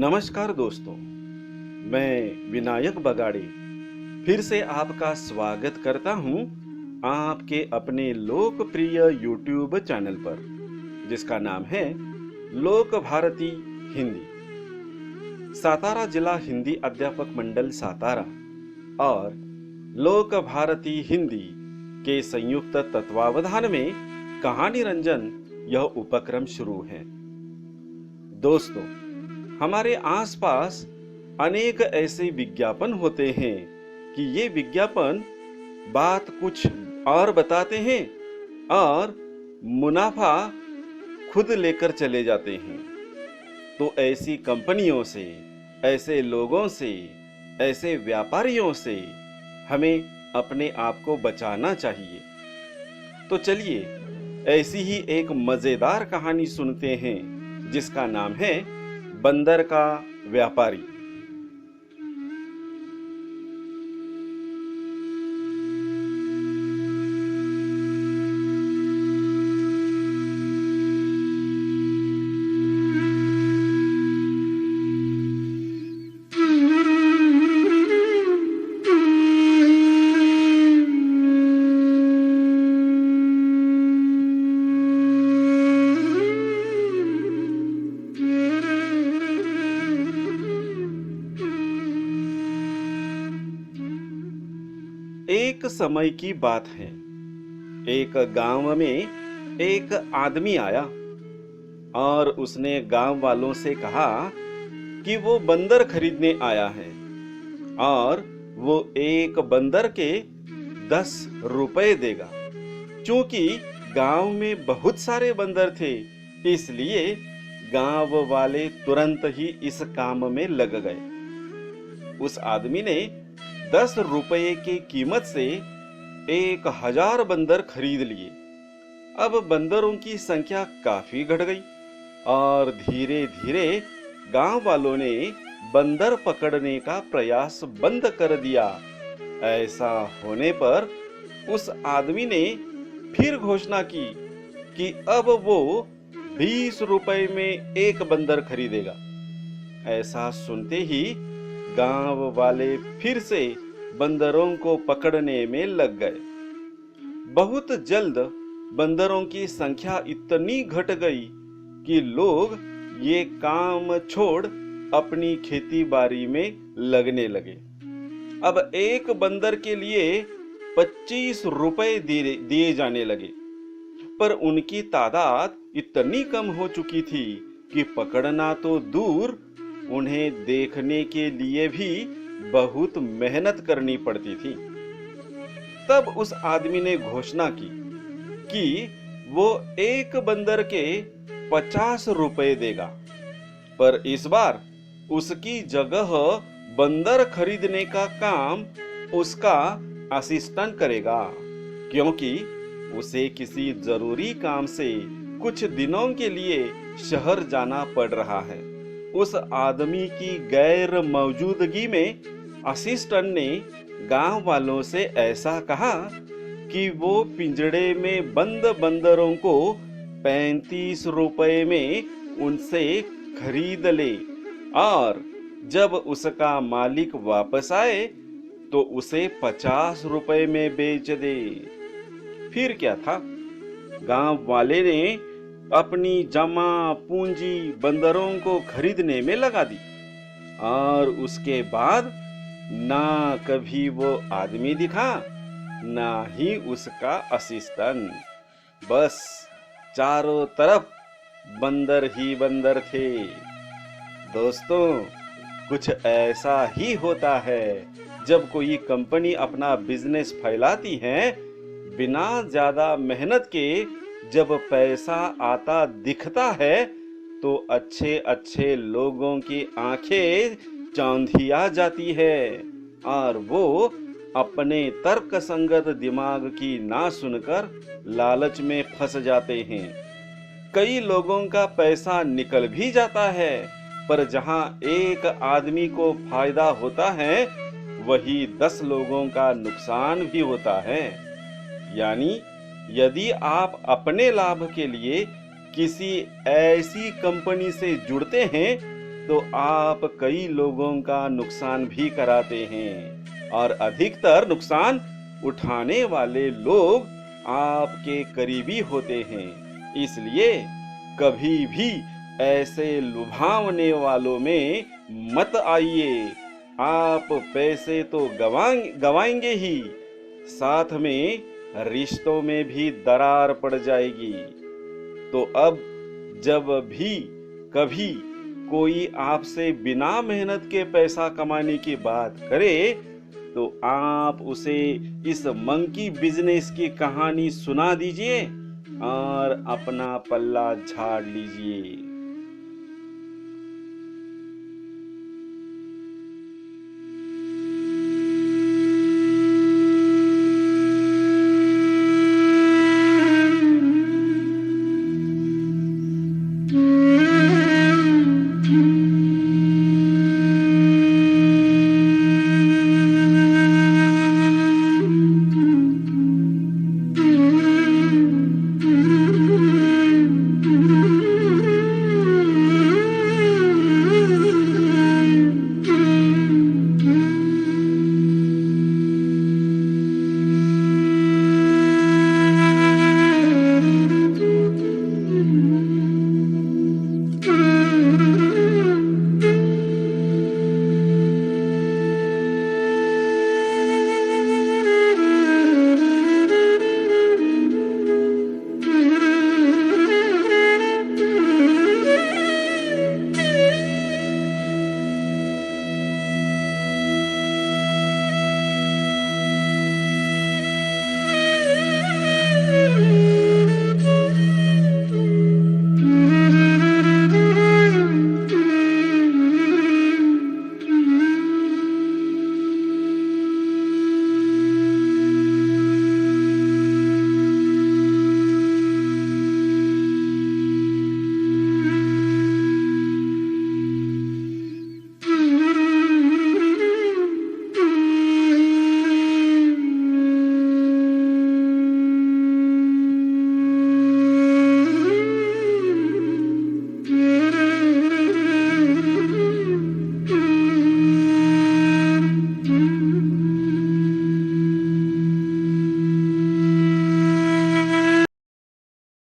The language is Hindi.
नमस्कार दोस्तों, मैं विनायक बगाड़े फिर से आपका स्वागत करता हूं आपके अपने लोकप्रिय YouTube चैनल पर, जिसका नाम है लोक भारती हिंदी। सातारा जिला हिंदी अध्यापक मंडल सातारा और लोक भारती हिंदी के संयुक्त तत्वावधान में कहानी रंजन यह उपक्रम शुरू है। दोस्तों, हमारे आसपास अनेक ऐसे विज्ञापन होते हैं कि ये विज्ञापन बात कुछ और बताते हैं और मुनाफा खुद लेकर चले जाते हैं। तो ऐसी कंपनियों से, ऐसे लोगों से, ऐसे व्यापारियों से हमें अपने आप को बचाना चाहिए। तो चलिए ऐसी ही एक मजेदार कहानी सुनते हैं जिसका नाम है बंदर का व्यापारी। एक समय की बात है। एक गांव में एक आदमी आया और उसने गांव वालों से कहा कि वो बंदर खरीदने आया है और वो एक बंदर के 10 रुपए देगा। क्योंकि गांव में बहुत सारे बंदर थे, इसलिए गांव वाले तुरंत ही इस काम में लग गए। उस आदमी ने 10 रुपए की कीमत से 1000 बंदर खरीद लिए। अब बंदरों की संख्या काफी घट गई और धीरे धीरे गांव वालों ने बंदर पकड़ने का प्रयास बंद कर दिया। ऐसा होने पर उस आदमी ने फिर घोषणा की कि अब वो 20 रुपए में एक बंदर खरीदेगा। ऐसा सुनते ही गांव वाले फिर से बंदरों को पकड़ने में लग गए। बहुत जल्द बंदरों की संख्या इतनी घट गई कि लोग ये काम छोड़ अपनी खेती बाड़ी में लगने लगे। अब एक बंदर के लिए 25 रुपए दिए जाने लगे, पर उनकी तादाद इतनी कम हो चुकी थी कि पकड़ना तो दूर, उन्हें देखने के लिए भी बहुत मेहनत करनी पड़ती थी। तब उस आदमी ने घोषणा की कि वो एक बंदर के 50 रुपए देगा, पर इस बार उसकी जगह बंदर खरीदने का काम उसका असिस्टेंट करेगा, क्योंकि उसे किसी जरूरी काम से कुछ दिनों के लिए शहर जाना पड़ रहा है। उस आदमी की गैर मौजूदगी में असिस्टेंट ने गांव वालों से ऐसा कहा कि वो पिंजड़े में बंद बंदरों को 35 रुपए में उनसे खरीद ले और जब उसका मालिक वापस आए तो उसे 50 रुपए में बेच दे। फिर क्या था, गांव वाले ने अपनी जमा पूंजी बंदरों को खरीदने में लगा दी और उसके बाद ना कभी वो आदमी दिखा, ना ही उसका असिस्टेंट। बस चारों तरफ बंदर ही बंदर थे। दोस्तों, कुछ ऐसा ही होता है जब कोई कंपनी अपना बिजनेस फैलाती है। बिना ज्यादा मेहनत के जब पैसा आता दिखता है तो अच्छे अच्छे लोगों की आंखें चौंधिया जाती है और वो अपने तर्क संगत दिमाग की ना सुनकर लालच में फंस जाते हैं। कई लोगों का पैसा निकल भी जाता है, पर जहां एक आदमी को फायदा होता है, वही 10 लोगों का नुकसान भी होता है। यानी यदि आप अपने लाभ के लिए किसी ऐसी कंपनी से जुड़ते हैं तो आप कई लोगों का नुकसान भी कराते हैं और अधिकतर नुकसान उठाने वाले लोग आपके करीबी होते हैं। इसलिए कभी भी ऐसे लुभावने वालों में मत आइए। आप पैसे तो गवाएंगे ही, साथ में रिश्तों में भी दरार पड़ जाएगी। तो अब जब भी कभी कोई आपसे बिना मेहनत के पैसा कमाने की बात करे, तो आप उसे इस मंकी बिजनेस की कहानी सुना दीजिए और अपना पल्ला झाड़ लीजिए।